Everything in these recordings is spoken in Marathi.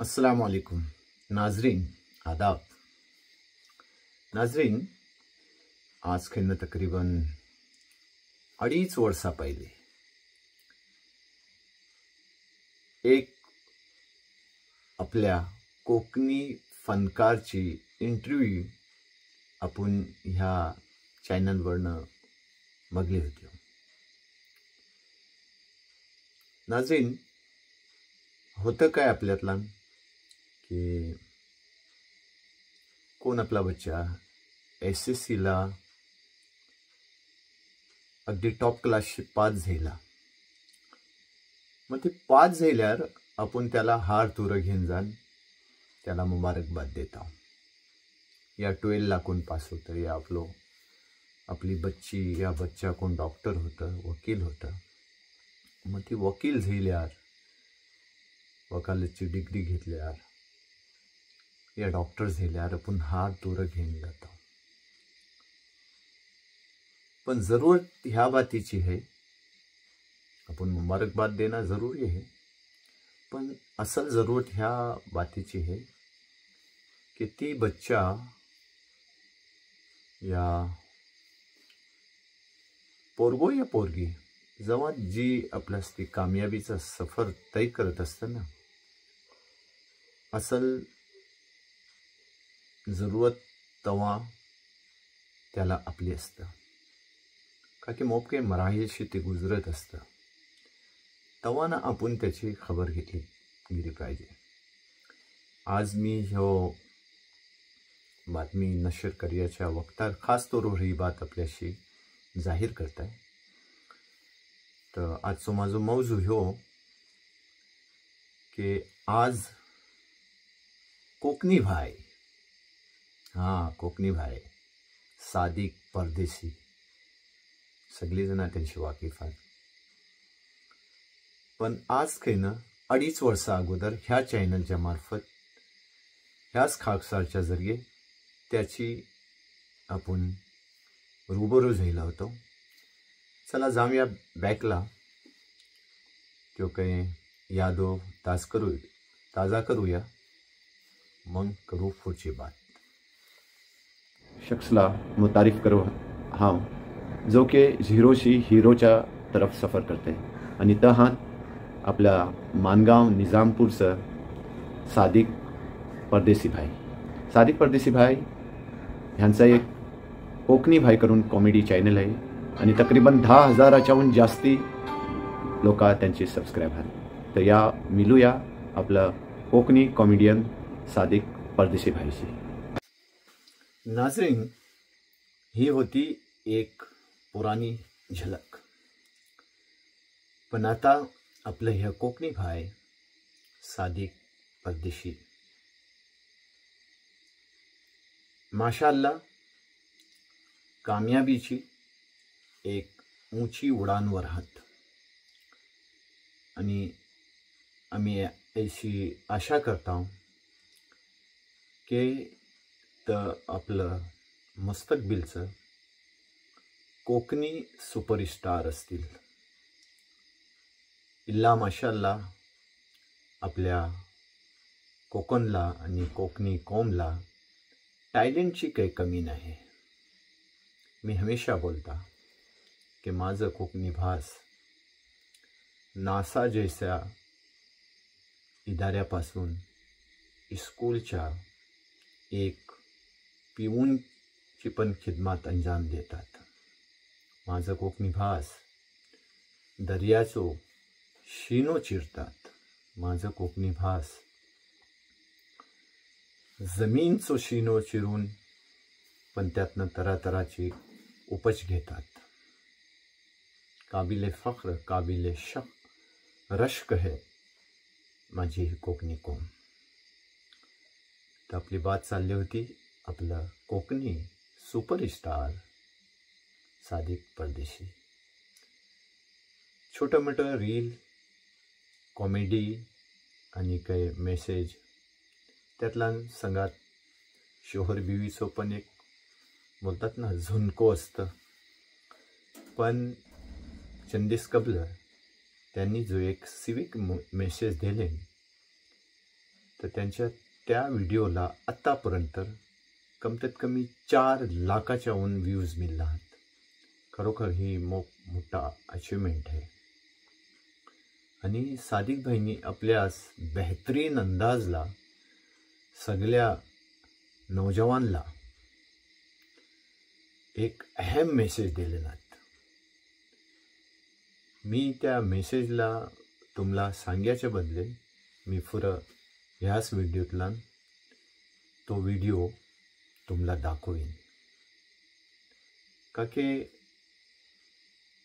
अस्सलामुअलैकुम नाजरीन, आदाब नाजरीन। आज खेळणं तकरीबन 2.5 वर्षा पहिले एक आपल्या कोकणी फनकारची इंटरव्ह्यू आपण ह्या चॅनलवरनं बघली होती। नाजरीन, होतं काय आपल्यातला की कोण आपला बच्चा SSCला अगदी टॉप क्लासशी पास झाला, मग ते पास झाल्यावर आपण त्याला हार तुरं घेऊन जाण त्याला मुबारकबाद देता। या 12ला कोण पास होतं, या आपली बच्ची या बच्चा कोण डॉक्टर होतं, वकील होतं, मग ती वकील झाल्यावर वकालतची डिग्री घेतल्यावर या डॉक्टर झाल्यावर आपण हार तुरं घेऊन जातो। पण जरूरत ह्या बातीची है, आपण मुबारकबाद देना जरूरी है, पण असल जरूरत ह्या बातीची है कि ती बच्चा या पोरगो या पोरगी जेव्हा जी आपल्यास ती कामयाबीचा सफर तय करत असतं ना, असल जरूरत तेव्हा त्याला आपली असतं, का की मोठे मराहीलशी ते गुजरत असतं, तेव्हा ना आपण त्याची खबर गेली पाहिजे। आज मी ह्यो बातमी नशर करण्याच्या वक्तार खास तौरवर ही बात आपल्याशी जाहीर करताय। तर आजचो माझो मौजू ह्यो की आज कोकणी भाई, कोकणी भाई सादिक परदेशी, सगळी जण त्यांची वाकिफ आहेत, पण आज काही ना 2.5 वर्षा अगोदर ह्या चॅनलच्या मार्फत ह्याच खाकसारच्या जरिये त्याची आपण रूबरू झाला होतो। चला जाऊया बॅकला, तो काही यादो ताजा करूया, मग करू पुढची बात। शख्सला मुतारिफ करू हाँ जो कि झिरोशी हिरोच्या तरफ सफर करते, आणि तहात आपल्या मानगाव निजामपूरचं सादिक परदेशी भाई ह्यांचा एक कोकणी भाई करून कॉमेडी चॅनल आहे, आणि तकरीबन 10,000च्याहून जास्ती लोक त्यांची सबस्क्राईब आहेत। तर या मिलूया आपलं कोकणी कॉमेडियन सादिक परदेशी भाईशी। नाजरीन, ही होती एक पुराणी झलक, पण आता आपलं हे कोकणी भाई सादिक परदेशी माशाअल्लाह कामयाबीची एक ऊंची उडानवर आहात, आणि आम्ही अशी आशा करता की तर आपलं मुस्तकबिलचं कोकणी सुपरस्टार असतील। इल्ला माशाअल्लाह आपल्या कोकणला आणि कोकणी कौमला टॅलेंटची काही कमी नाही। मी हमेशा बोलता की माझं कोकणी भास नासा जैसा इदाऱ्यापासून स्कूलच्या एक पिऊनची पण खिदमत अंजाम देतात। माझं कोकणी भास दर्याचो शिनो चिरतात, माझं कोकणी भास जमीनचो शिनो चिरून पण त्यातनं तरातराची उपज घेतात। काबिले फख्र काबिले रश्क है माझी ही कोकणी कौम। तर आपली बात चालली होती आपलं कोकणी सुपरस्टार सादिक परदेशी। छोटं मोठं रील कॉमेडी आणि काही मेसेज त्यातला संगात शोहर बिवीचं पण एक बोलतात ना झुणको असतं, पण चंदिस कबल त्यांनी जो एक सिविक मेसेज दिले तर त्यांच्या त्या व्हिडिओला आत्तापर्यंत कमीत कमी 4 लाखाच्याहून व्ह्यूज मिळला आहेत. खरोखर ही मोठा अचिव्हमेंट आहे. आणि सादिक भाईंनी आपल्या बेहतरीन अंदाजला सगळ्या नौजवानला एक अहम मेसेज दिलेला आहे. मी त्या मेसेजला तुम्हाला सांगायच्या बदले मी पुढं ह्याच व्हिडिओतला तो व्हिडिओ तुम्हाला दाखवीन. का की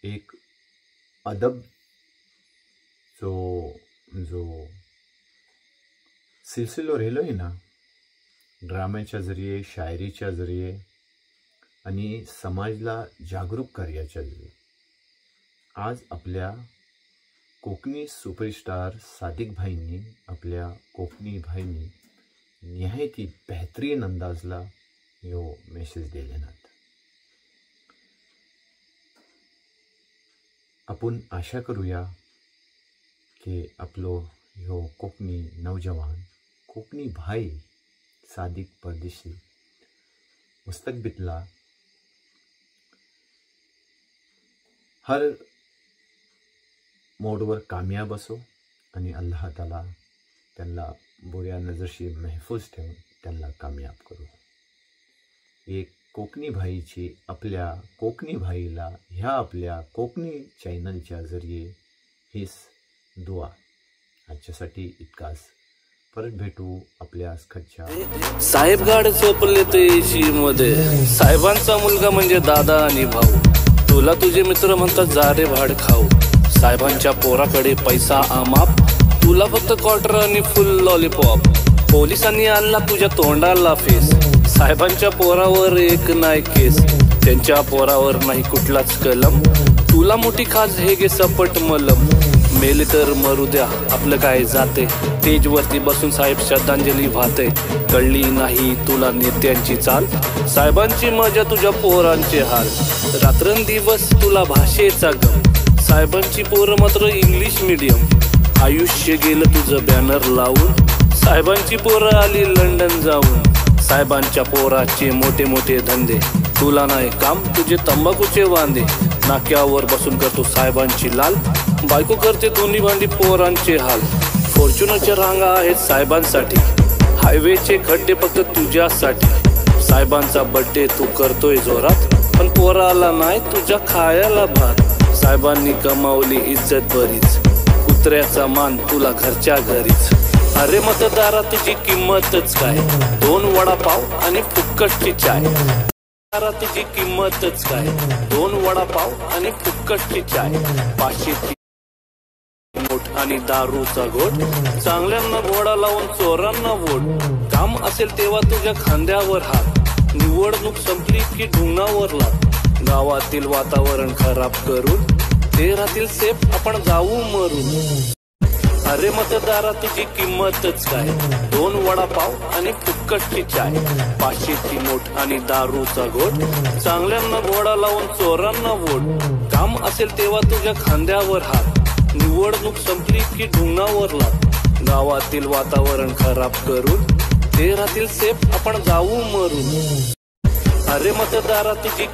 एक अदब जो सिलसिलो राहिलो आहे ना, ड्राम्याच्या जरिये, शायरीच्या जरिये आणि समाजला जागरूक करण्याच्या जरिये, आज आपल्या कोकणी सुपरस्टार सादिक भाईंनी आपल्या कोकणी भाईंनी निहायती बेहतरीन अंदाजला ह्यो मेसेज दिलेला. आपण आशा करूया की आपलो ह्यो कोकणी नौजवान, कोकणी भाई सादिक परदेशी मुस्तकबिलला हर मोडवर कामयाब असो आणि अल्लाह ताला त्यांना बुऱ्या नजरशी महफूज ठेवून त्यांना कामयाब करू. एक कोकणी भाईची आपल्या कोकणी भाईला ह्या आपल्या कोकणी चॅनलच्या जरिये हीच दुआ. आजच्यासाठी इतकाच. परत भेटू आपल्या खच्च्या साहेबगाड चोपले ते मध्ये. साहेबांचा मुलगा म्हणजे दादा आणि भाऊ. तुला तुझे मित्र म्हणतात जा रे भाड खाऊ. साहेबांच्या पोराकडे पैसा आमाप, तुला फक्त क्वार्टर आणि फुल लॉलीपॉप. पोलिसांनी आणला तुझ्या तोंडाला फेस. साहेबांच्या पोरावर एक नाही केस, त्यांच्या पोरावर नाही कुठलाच कलम. तुला मोठी खाज हे गे सपट मलम. मेले तर मरू द्या आपलं काय जाते. स्टेजवरती बसून साहेब श्रद्धांजली वाहते. कळली नाही तुला नेत्यांची चाल, साहेबांची मजा तुझ्या पोरांचे हाल. रात्रंदिवस तुला भाषेचा गम, साहेबांची पोरं मात्र इंग्लिश मीडियम. आयुष्य गेलं तुझं बॅनर लावून, साहेबांची पोरं आली लंडन जाऊन. साहेबांच्या पोराचे मोठे मोठे धंदे, तुला नाही काम तुझे तंबाखूचे वांदे. नाक्यावर बसून करतो साहेबांची लाल, बायको करते दोन्ही भांडी पोरांचे हाल. फॉर्च्युनरच्या रांगा आहेत साहेबांसाठी, हायवेचे खड्डे फक्त तुझ्यासाठी. साहेबांचा बर्थडे तू करतोय जोरात, पण पोराला नाही तुझ्या खायला भात. साहेबांनी कमावली इज्जत बरीच, कुत्र्याचा मान तुला घरच्या घरीच. अरे मतदारा तुझी किंमतच काय, 2 वडापाव आणि फुक्कटची चाय. तुझी किंमतच काय, 2 वडापाव आणि फुक्कटची चाय. 500ची नोट आणि दारूचा घोट, चांगल्यांना घोडा लावून चोरांना वोट. काम असेल तेव्हा तुझ्या खांद्यावर हात, निवडणूक संपली की ढुंगावर लात. गावातील वातावरण खराब करून ते राहतील सेफ, आपण जाऊ मरून. अरे मतदारा तुझी किंमतच काय, 2 वडापाव आणि फुक्कटची चाय. 500ची नोट आणि दारूचा घोट, चांगल्यांना घोडा लावून चोरांना वोट. काम असेल तेव्हा तुझ्या खांद्यावर हात, निवडणूक संपली की ढुंगावर लात. गावातील वातावरण खराब करून ते राहतील सेफ, आपण जाऊ मरून. अरे मतदारा तुझी